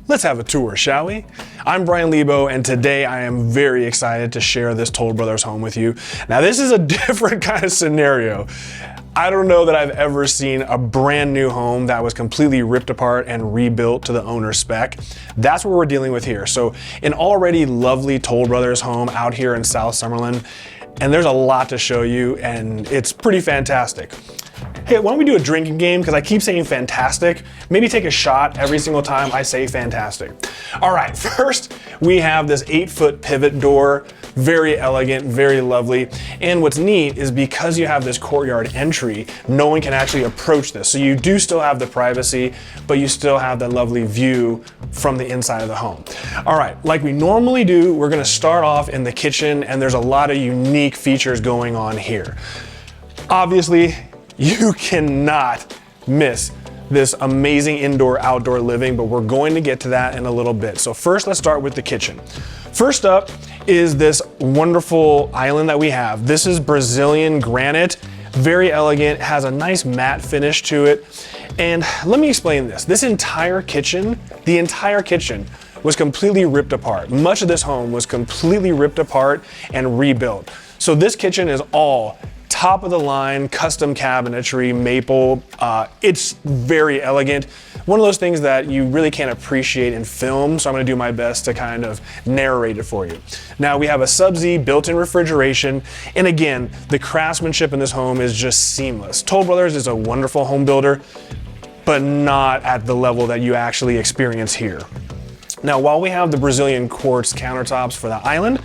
Let's have a tour, shall we? I'm Brian Lebo, and today I am very excited to share this Toll Brothers home with you. Now, this is a different kind of scenario. I don't know that I've ever seen a brand new home that was completely ripped apart and rebuilt to the owner's spec. That's what we're dealing with here. So an already lovely Toll Brothers home out here in South Summerlin, and there's a lot to show you, and it's pretty fantastic. Hey, why don't we do a drinking game? Because I keep saying fantastic. Maybe take a shot every single time I say fantastic. All right, first we have this 8-foot pivot door. Very elegant, very lovely. And what's neat is because you have this courtyard entry, no one can actually approach this. So you do still have the privacy, but you still have that lovely view from the inside of the home. All right, like we normally do, we're gonna start off in the kitchen, and there's a lot of unique features going on here. Obviously, you cannot miss this amazing indoor-outdoor living, but we're going to get to that in a little bit. So first, let's start with the kitchen. First up is this wonderful island that we have. This is Brazilian granite, very elegant, has a nice matte finish to it. And let me explain this. This entire kitchen, the entire kitchen was completely ripped apart. Much of this home was completely ripped apart and rebuilt. So this kitchen is all top of the line, custom cabinetry, maple. It's very elegant. One of those things that you really can't appreciate in film, so I'm gonna do my best to kind of narrate it for you. Now we have a Subzero built-in refrigeration, and again, the craftsmanship in this home is just seamless. Toll Brothers is a wonderful home builder, but not at the level that you actually experience here. Now, while we have the Brazilian quartz countertops for the island,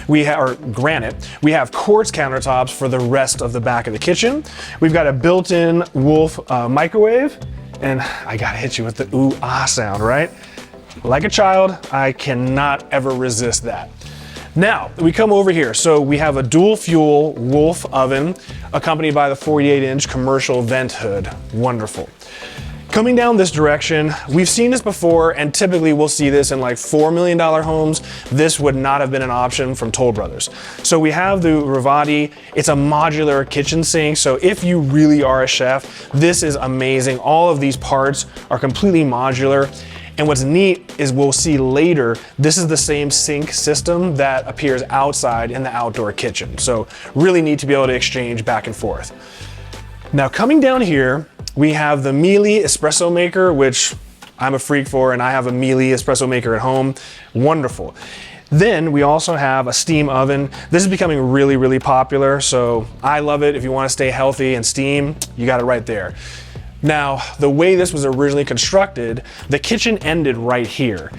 granite, we have quartz countertops for the rest of the back of the kitchen. We've got a built-in Wolf microwave, and I gotta hit you with the ooh ah sound, right? Like a child, I cannot ever resist that. Now, we come over here. So we have a dual fuel Wolf oven accompanied by the 48-inch commercial vent hood. Wonderful. Coming down this direction, we've seen this before, and typically we'll see this in like $4 million homes. This would not have been an option from Toll Brothers. So we have the Remodel. It's a modular kitchen sink. So if you really are a chef, this is amazing. All of these parts are completely modular. And what's neat is we'll see later, this is the same sink system that appears outside in the outdoor kitchen. So really neat to be able to exchange back and forth. Now coming down here, we have the Miele espresso maker, which I'm a freak for, and I have a Miele espresso maker at home. Wonderful. Then we also have a steam oven. This is becoming really, really popular, so I love it. If you want to stay healthy and steam, you got it right there. Now, the way this was originally constructed, the kitchen ended right here.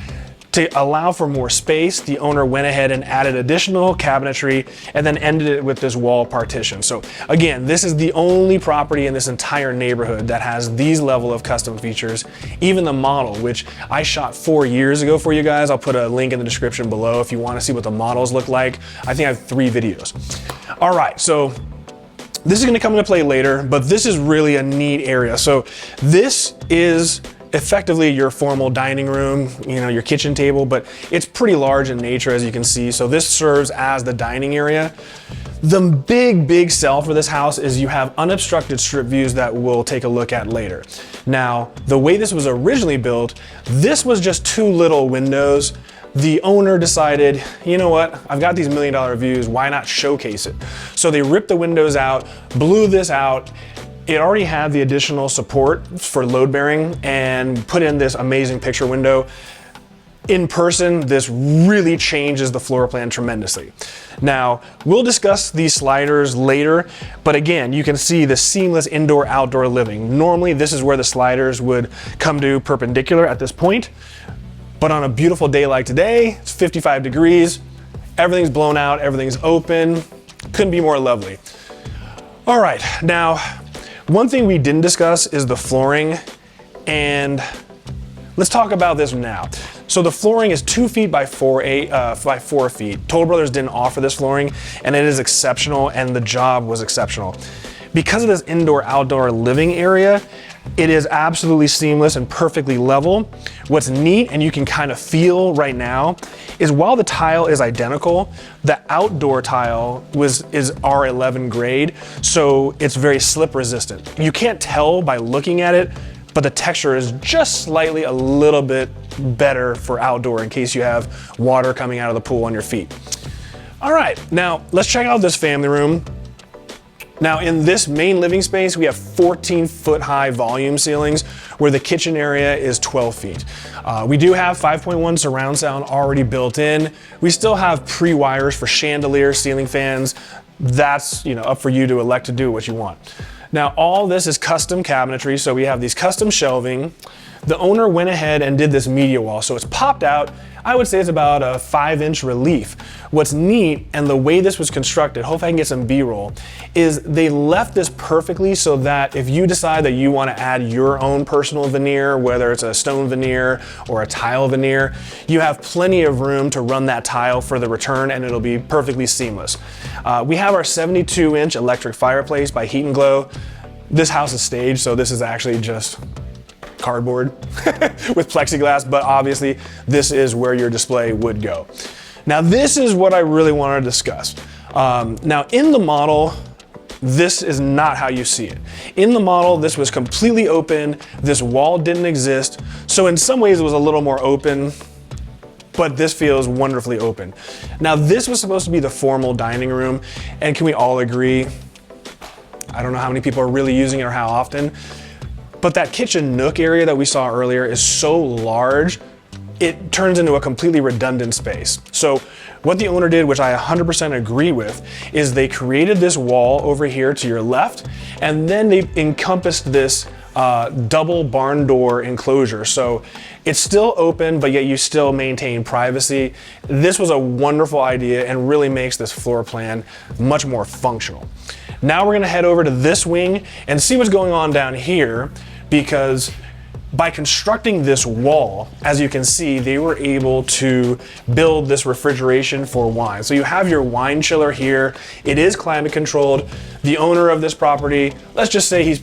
To allow for more space, the owner went ahead and added additional cabinetry and then ended it with this wall partition. So again, this is the only property in this entire neighborhood that has these level of custom features. Even the model, which I shot 4 years ago for you guys. I'll put a link in the description below if you want to see what the models look like. I think I have 3 videos. All right, so this is going to come into play later, but this is really a neat area. So this is effectively your formal dining room, you know, your kitchen table, but it's pretty large in nature, as you can see. So this serves as the dining area. The big sell for this house is you have unobstructed strip views that we'll take a look at later. Now, the way this was originally built, this was just 2 little windows. The owner decided, you know what, I've got these $1 million views, why not showcase it? So they ripped the windows out, blew this out. It already had the additional support for load bearing and put in this amazing picture window. In person, this really changes the floor plan tremendously. Now, we'll discuss these sliders later, but again, you can see the seamless indoor-outdoor living. Normally, this is where the sliders would come to perpendicular at this point, but on a beautiful day like today, it's 55 degrees, everything's blown out, everything's open, couldn't be more lovely. All right, now, one thing we didn't discuss is the flooring, and let's talk about this now. So the flooring is 2 feet by 4 feet. Toll Brothers didn't offer this flooring, and it is exceptional, and the job was exceptional. Because of this indoor-outdoor living area, it is absolutely seamless and perfectly level. What's neat, and you can kind of feel right now, is while the tile is identical, the outdoor tile is R11 grade, so it's very slip resistant. You can't tell by looking at it, but the texture is just slightly a little bit better for outdoor in case you have water coming out of the pool on your feet. All right, now let's check out this family room. Now in this main living space, we have 14-foot high volume ceilings where the kitchen area is 12 feet. We do have 5.1 surround sound already built in. We still have pre-wires for chandeliers, ceiling fans. That's up for you to elect to do what you want. Now all this is custom cabinetry, so we have these custom shelving. The owner went ahead and did this media wall, so it's popped out. I would say it's about a 5-inch relief. What's neat, and the way this was constructed, hopefully I can get some B-roll, is they left this perfectly so that if you decide that you want to add your own personal veneer, whether it's a stone veneer or a tile veneer, you have plenty of room to run that tile for the return and it'll be perfectly seamless. We have our 72-inch electric fireplace by Heat and Glow. This house is staged, so this is actually just cardboard with plexiglass, but obviously this is where your display would go. Now this is what I really want to discuss. Now in the model, this is not how you see it. In the model, this was completely open. This wall didn't exist. So in some ways it was a little more open, but this feels wonderfully open. Now this was supposed to be the formal dining room, and can we all agree? I don't know how many people are really using it or how often, but that kitchen nook area that we saw earlier is so large, it turns into a completely redundant space. So what the owner did, which I 100% agree with, is they created this wall over here to your left, and then they encompassed this double barn door enclosure. So it's still open, but yet you still maintain privacy. This was a wonderful idea and really makes this floor plan much more functional. Now we're gonna head over to this wing and see what's going on down here, because by constructing this wall, as you can see, they were able to build this refrigeration for wine. So you have your wine chiller here. It is climate controlled. The owner of this property, let's just say he's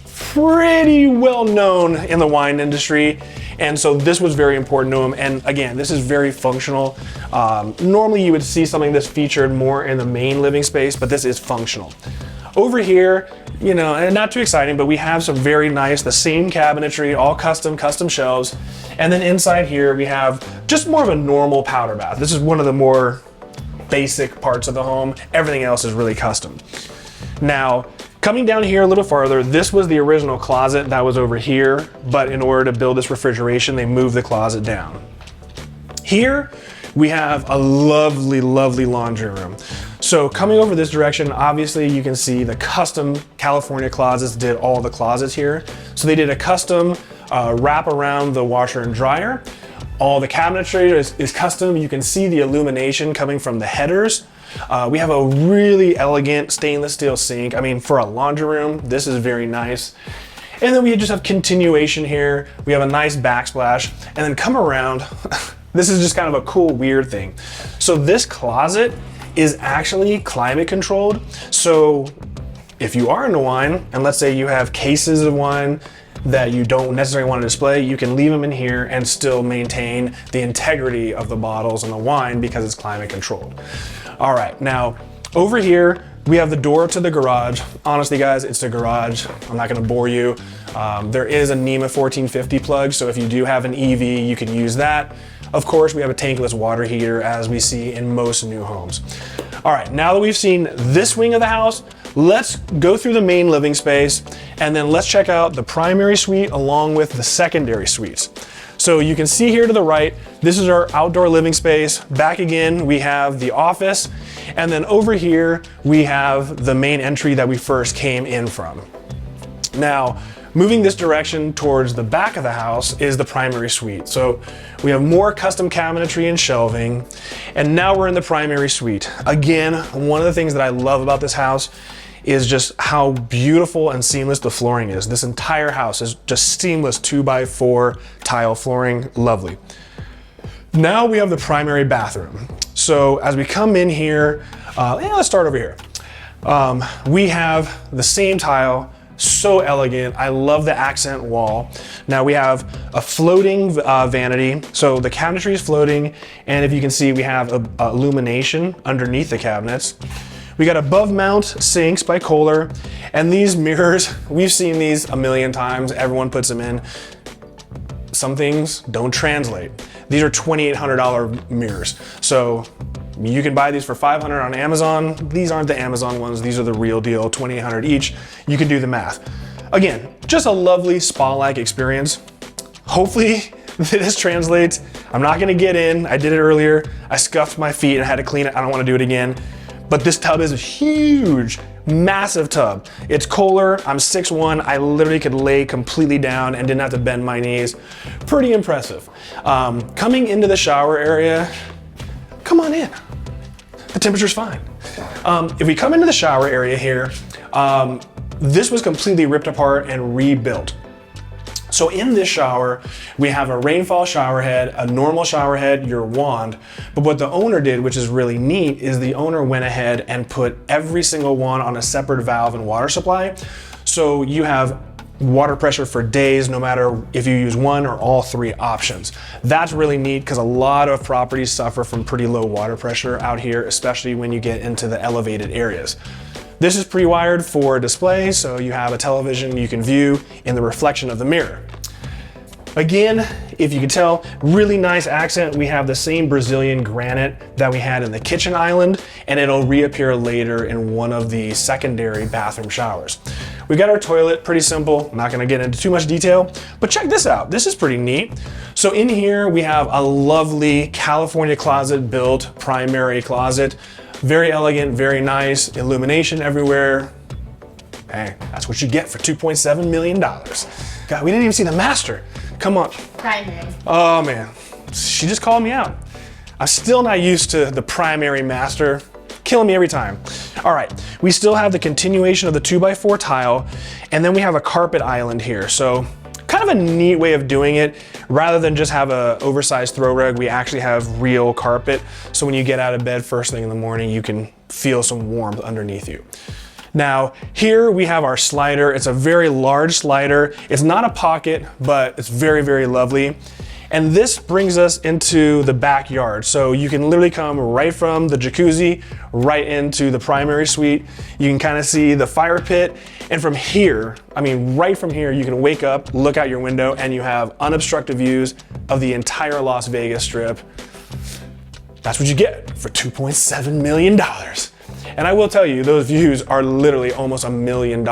pretty well known in the wine industry. And so this was very important to him. And again, this is very functional. Normally you would see something that's featured more in the main living space, but this is functional. Over here, and not too exciting, but we have some very nice, the same cabinetry, all custom shelves. And then inside here, we have just more of a normal powder bath. This is one of the more basic parts of the home. Everything else is really custom. Now, coming down here a little farther, this was the original closet that was over here, but in order to build this refrigeration, they moved the closet down. Here, we have a lovely, lovely laundry room. So coming over this direction, obviously you can see the custom California closets did all the closets here. So they did a custom wrap around the washer and dryer. All the cabinetry is custom. You can see the illumination coming from the headers. We have a really elegant stainless steel sink. I mean, for a laundry room, this is very nice. And then we just have continuation here. We have a nice backsplash, and then come around. This is just kind of a cool, weird thing. So this closet is actually climate controlled. So if you are into wine, and let's say you have cases of wine that you don't necessarily want to display, you can leave them in here and still maintain the integrity of the bottles and the wine because it's climate controlled. All right, now over here, we have the door to the garage. Honestly, guys, it's the garage. I'm not gonna bore you. There is a NEMA 1450 plug, so if you do have an EV, you can use that. Of course, we have a tankless water heater as we see in most new homes. All right, now that we've seen this wing of the house, let's go through the main living space and then let's check out the primary suite along with the secondary suites. So you can see here to the right, this is our outdoor living space. Back again, we have the office. And then over here, we have the main entry that we first came in from. Now, moving this direction towards the back of the house is the primary suite. So we have more custom cabinetry and shelving, and now we're in the primary suite. Again, one of the things that I love about this house is just how beautiful and seamless the flooring is. This entire house is just seamless 2x4 tile flooring, lovely. Now we have the primary bathroom. So as we come in here, let's start over here. We have the same tile, so elegant. I love the accent wall. Now we have a floating vanity. So the cabinetry is floating, and if you can see, we have illumination underneath the cabinets. We got above mount sinks by Kohler, and these mirrors, we've seen these a million times. Everyone puts them in. Some things don't translate. These are $2,800 mirrors. So you can buy these for $500 on Amazon. These aren't the Amazon ones. These are the real deal, $2,800 each. You can do the math. Again, just a lovely spa-like experience. Hopefully this translates. I'm not gonna get in. I did it earlier. I scuffed my feet and had to clean it. I don't wanna do it again. But this tub is a huge, massive tub. It's Kohler, I'm 6'1". I literally could lay completely down and didn't have to bend my knees. Pretty impressive. Coming into the shower area, come on in. The temperature's fine. If we come into the shower area here, this was completely ripped apart and rebuilt. So in this shower, we have a rainfall shower head, a normal shower head, your wand. But what the owner did, which is really neat, is the owner went ahead and put every single one on a separate valve and water supply. So you have water pressure for days, no matter if you use one or all three options. That's really neat because a lot of properties suffer from pretty low water pressure out here, especially when you get into the elevated areas. This is pre-wired for display, so you have a television you can view in the reflection of the mirror. Again, if you can tell, really nice accent. We have the same Brazilian granite that we had in the kitchen island, and it'll reappear later in one of the secondary bathroom showers. We got our toilet, pretty simple. I'm not gonna get into too much detail, but check this out. This is pretty neat. So in here, we have a lovely California closet built primary closet. Very elegant, very nice, illumination everywhere. Hey, that's what you get for $2.7 million. God, we didn't even see the master. Come on. Primary. Oh man, she just called me out. I'm still not used to the primary master. Killing me every time. All right, we still have the continuation of the 2x4 tile, and then we have a carpet island here. So kind of a neat way of doing it. Rather than just have a oversized throw rug, we actually have real carpet. So when you get out of bed first thing in the morning, you can feel some warmth underneath you. Now, here we have our slider. It's a very large slider. It's not a pocket, but it's very, very lovely. And this brings us into the backyard. So you can literally come right from the jacuzzi right into the primary suite. You can kind of see the fire pit. And from here, I mean, right from here, you can wake up, look out your window, and you have unobstructed views of the entire Las Vegas Strip. That's what you get for $2.7 million. And I will tell you, those views are literally almost $1 million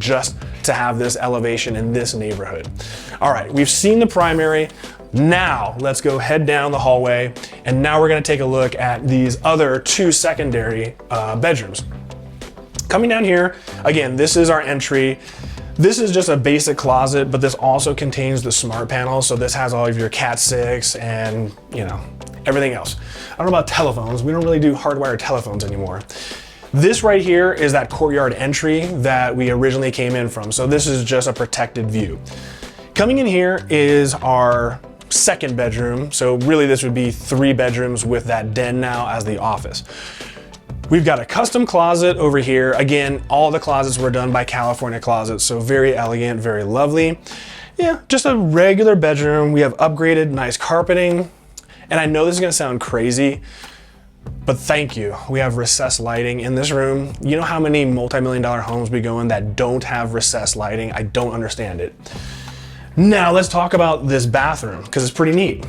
just to have this elevation in this neighborhood. All right, we've seen the primary. Now let's go head down the hallway, and now we're gonna take a look at these other two secondary bedrooms. Coming down here, again, this is our entry. This is just a basic closet, but this also contains the smart panel. So this has all of your Cat 6 and, you know, everything else. I don't know about telephones. We don't really do hardwired telephones anymore. This right here is that courtyard entry that we originally came in from. So this is just a protected view. Coming in here is our second bedroom. So really this would be 3 bedrooms with that den now as the office. We've got a custom closet over here. Again, all the closets were done by California Closets, so very elegant, very lovely. Yeah, just a regular bedroom. We have upgraded nice carpeting. And I know this is gonna sound crazy, but thank you. We have recessed lighting in this room. You know how many multi-million-dollar homes we go in that don't have recessed lighting? I don't understand it. Now let's talk about this bathroom, because it's pretty neat.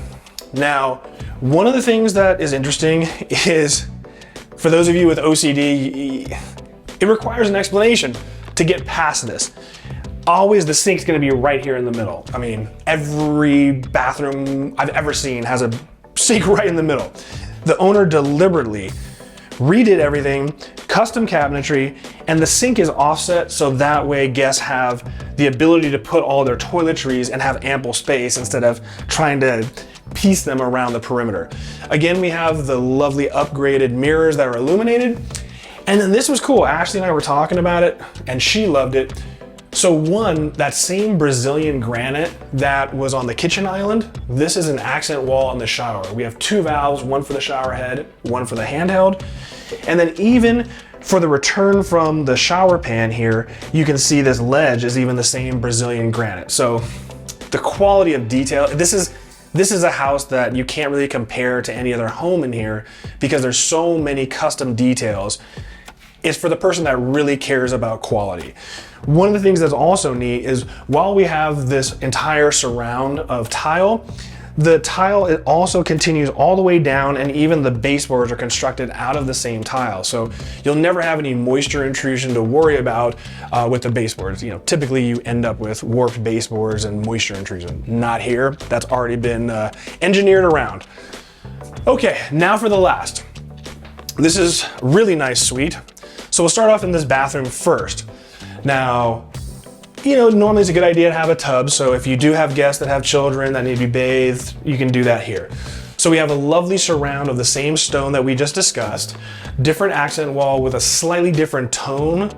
Now, one of the things that is interesting is, for those of you with OCD, it requires an explanation to get past this. Always the sink's gonna be right here in the middle. I mean, every bathroom I've ever seen has a sink right in the middle. The owner deliberately redid everything, custom cabinetry, and the sink is offset so that way guests have the ability to put all their toiletries and have ample space instead of trying to piece them around the perimeter. Again, we have the lovely upgraded mirrors that are illuminated. And then this was cool. Ashley and I were talking about it and she loved it. So one, that same Brazilian granite that was on the kitchen island, this is an accent wall in the shower. We have 2 valves, one for the shower head, one for the handheld. And then even for the return from the shower pan here, you can see this ledge is even the same Brazilian granite. So the quality of detail, this is a house that you can't really compare to any other home in here because there's so many custom details. It's for the person that really cares about quality. One of the things that's also neat is while we have this entire surround of tile, the tile, it also continues all the way down, and even the baseboards are constructed out of the same tile. So you'll never have any moisture intrusion to worry about with the baseboards. You know, typically you end up with warped baseboards and moisture intrusion. Not here. That's already been engineered around. Okay, now for the last. This is a really nice suite. So we'll start off in this bathroom first. Now, you know, normally it's a good idea to have a tub, so if you do have guests that have children that need to be bathed, you can do that here. So we have a lovely surround of the same stone that we just discussed, different accent wall with a slightly different tone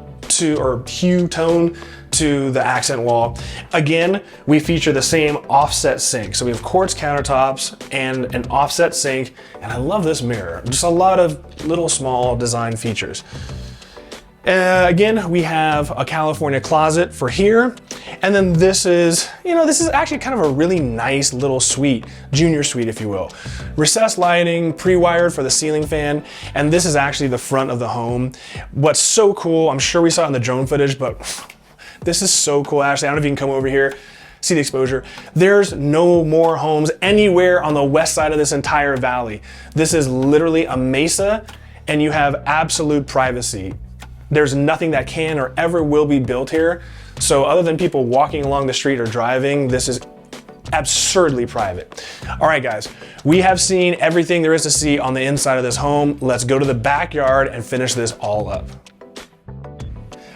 or hue tone to the accent wall. Again, we feature the same offset sink. So we have quartz countertops and an offset sink, and I love this mirror. Just a lot of little small design features. Again, we have a California closet for here. And then this is, you know, this is actually kind of a really nice little suite, junior suite, if you will. Recessed lighting, pre-wired for the ceiling fan. And this is actually the front of the home. What's so cool, I'm sure we saw it in the drone footage, but this is so cool, Ashley. I don't know if you can come over here, see the exposure. There's no more homes anywhere on the west side of this entire valley. This is literally a mesa, and you have absolute privacy. There's nothing that can or ever will be built here. So other than people walking along the street or driving, this is absurdly private. All right, guys, we have seen everything there is to see on the inside of this home. Let's go to the backyard and finish this all up.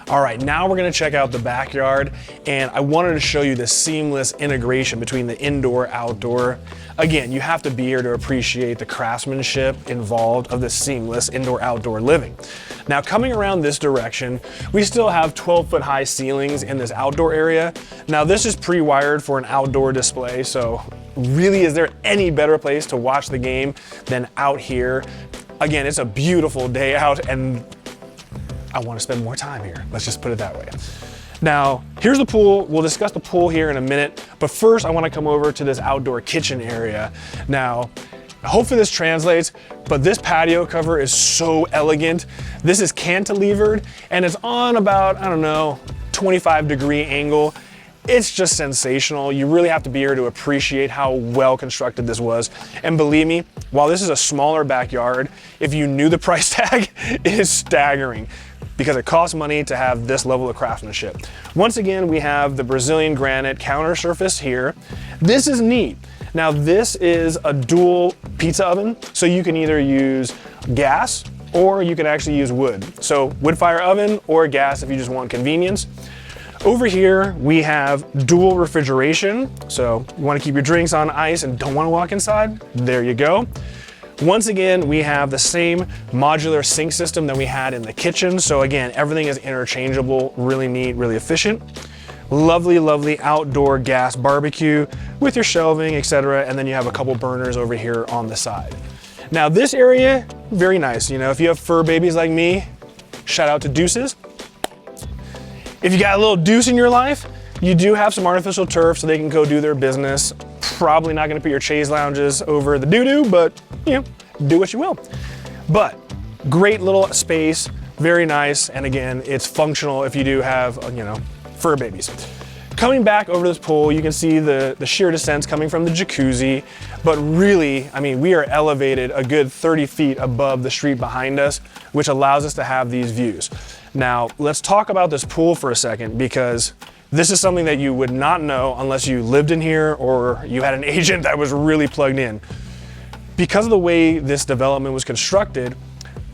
All right, now we're gonna check out the backyard, and I wanted to show you the seamless integration between the indoor, outdoor. Again, you have to be here to appreciate the craftsmanship involved of this seamless indoor, outdoor living. Now, coming around this direction, we still have 12-foot high ceilings in this outdoor area. Now, this is pre-wired for an outdoor display, so really, is there any better place to watch the game than out here? Again, it's a beautiful day out, and I want to spend more time here. Let's just put it that way. Now, here's the pool. We'll discuss the pool here in a minute, but first I want to come over to this outdoor kitchen area. Now, hopefully this translates, but this patio cover is so elegant. This is cantilevered, and it's on about, I don't know, 25-degree angle. It's just sensational. You really have to be here to appreciate how well constructed this was. And believe me, while this is a smaller backyard, if you knew the price tag, it is staggering, because it costs money to have this level of craftsmanship. Once again, we have the Brazilian granite counter surface here. This is neat. Now, this is a dual pizza oven, so you can either use gas or you can actually use wood. So wood fire oven or gas if you just want convenience. Over here, we have dual refrigeration. So you want to keep your drinks on ice and don't want to walk inside? There you go. Once again, we have the same modular sink system that we had in the kitchen. So again, everything is interchangeable, really neat, really efficient. Lovely, lovely outdoor gas barbecue with your shelving, etc. And then you have a couple burners over here on the side. Now this area, very nice. You know, if you have fur babies like me, shout out to Deuces. If you got a little deuce in your life, you do have some artificial turf so they can go do their business. Probably not gonna put your chaise lounges over the doo-doo, but you know, do what you will. But great little space, very nice. And again, it's functional if you do have, you know, fur babies. Coming back over this pool, you can see the sheer descents coming from the jacuzzi, but really, I mean, we are elevated a good 30 feet above the street behind us, which allows us to have these views. Now, let's talk about this pool for a second, because this is something that you would not know unless you lived in here or you had an agent that was really plugged in. Because of the way this development was constructed,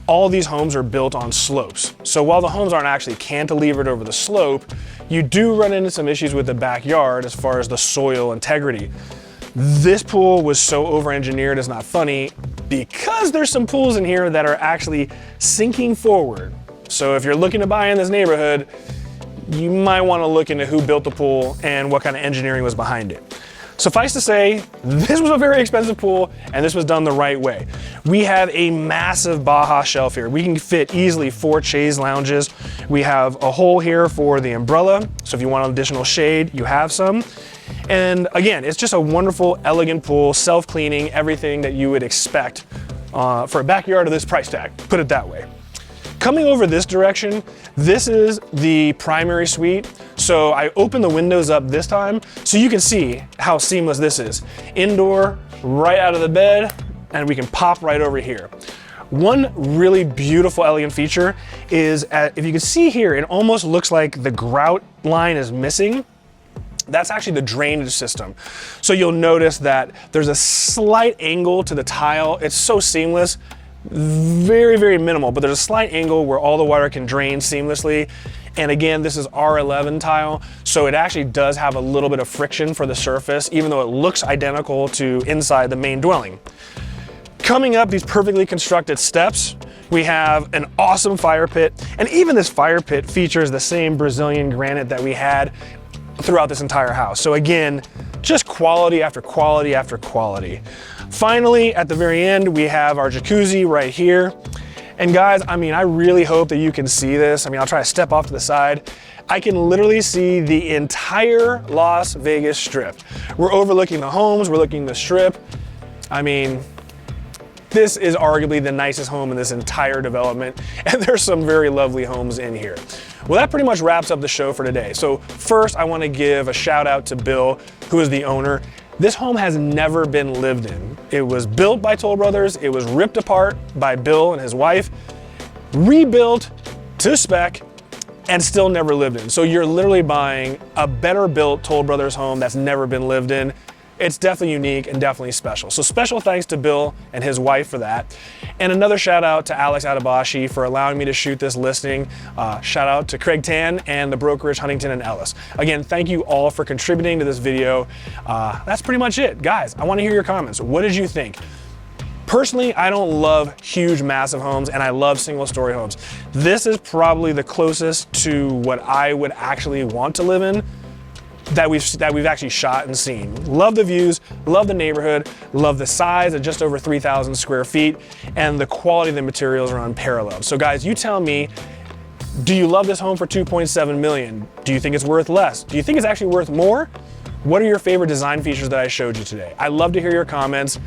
all these homes are built on slopes. So while the homes aren't actually cantilevered over the slope, you do run into some issues with the backyard as far as the soil integrity. This pool was so over-engineered, it's not funny, because there's some pools in here that are actually sinking forward. So if you're looking to buy in this neighborhood, you might want to look into who built the pool and what kind of engineering was behind it. Suffice to say, this was a very expensive pool, and this was done the right way. We have a massive Baja shelf here. We can fit easily 4 chaise lounges. We have a hole here for the umbrella, so if you want additional shade, you have some. And again, it's just a wonderful, elegant pool, self-cleaning, everything that you would expect for a backyard of this price tag, put it that way. Coming over this direction, this is the primary suite. So I opened the windows up this time so you can see how seamless this is. Indoor, right out of the bed, and we can pop right over here. One really beautiful, elegant feature is, if you can see here, it almost looks like the grout line is missing. That's actually the drainage system. So you'll notice that there's a slight angle to the tile. It's so seamless, very, very minimal, but there's a slight angle where all the water can drain seamlessly. And again, this is R11 tile, so it actually does have a little bit of friction for the surface, even though it looks identical to inside the main dwelling. Coming up these perfectly constructed steps, we have an awesome fire pit, and even this fire pit features the same Brazilian granite that we had throughout this entire house. So again, just quality after quality after quality. Finally, at the very end, we have our jacuzzi right here. And guys, I mean, I really hope that you can see this. I mean, I'll try to step off to the side. I can literally see the entire Las Vegas Strip. We're overlooking the homes, we're looking the Strip. I mean, this is arguably the nicest home in this entire development, and there's some very lovely homes in here. Well, that pretty much wraps up the show for today. So first, I want to give a shout out to Bill, who is the owner. This home has never been lived in. It was built by Toll Brothers, it was ripped apart by Bill and his wife, rebuilt to spec, and still never lived in. So you're literally buying a better built Toll Brothers home that's never been lived in. It's definitely unique and definitely special. So special thanks to Bill and his wife for that. And another shout out to Alex Adabashi for allowing me to shoot this listing. Shout out to Craig Tan and the brokerage Huntington and Ellis. Again, thank you all for contributing to this video. That's pretty much it. Guys, I want to hear your comments. What did you think? Personally, I don't love huge, massive homes, and I love single-story homes. This is probably the closest to what I would actually want to live in that we've actually shot and seen. Love the views, love the neighborhood, love the size at just over 3,000 square feet, and the quality of the materials are unparalleled. So guys, you tell me, do you love this home for $2.7 million? Do you think it's worth less? Do you think it's actually worth more? What are your favorite design features that I showed you today? I'd love to hear your comments.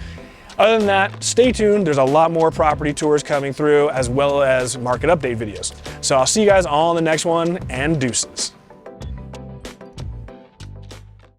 Other than that, stay tuned. There's a lot more property tours coming through, as well as market update videos. So I'll see you guys all in the next one, and deuces.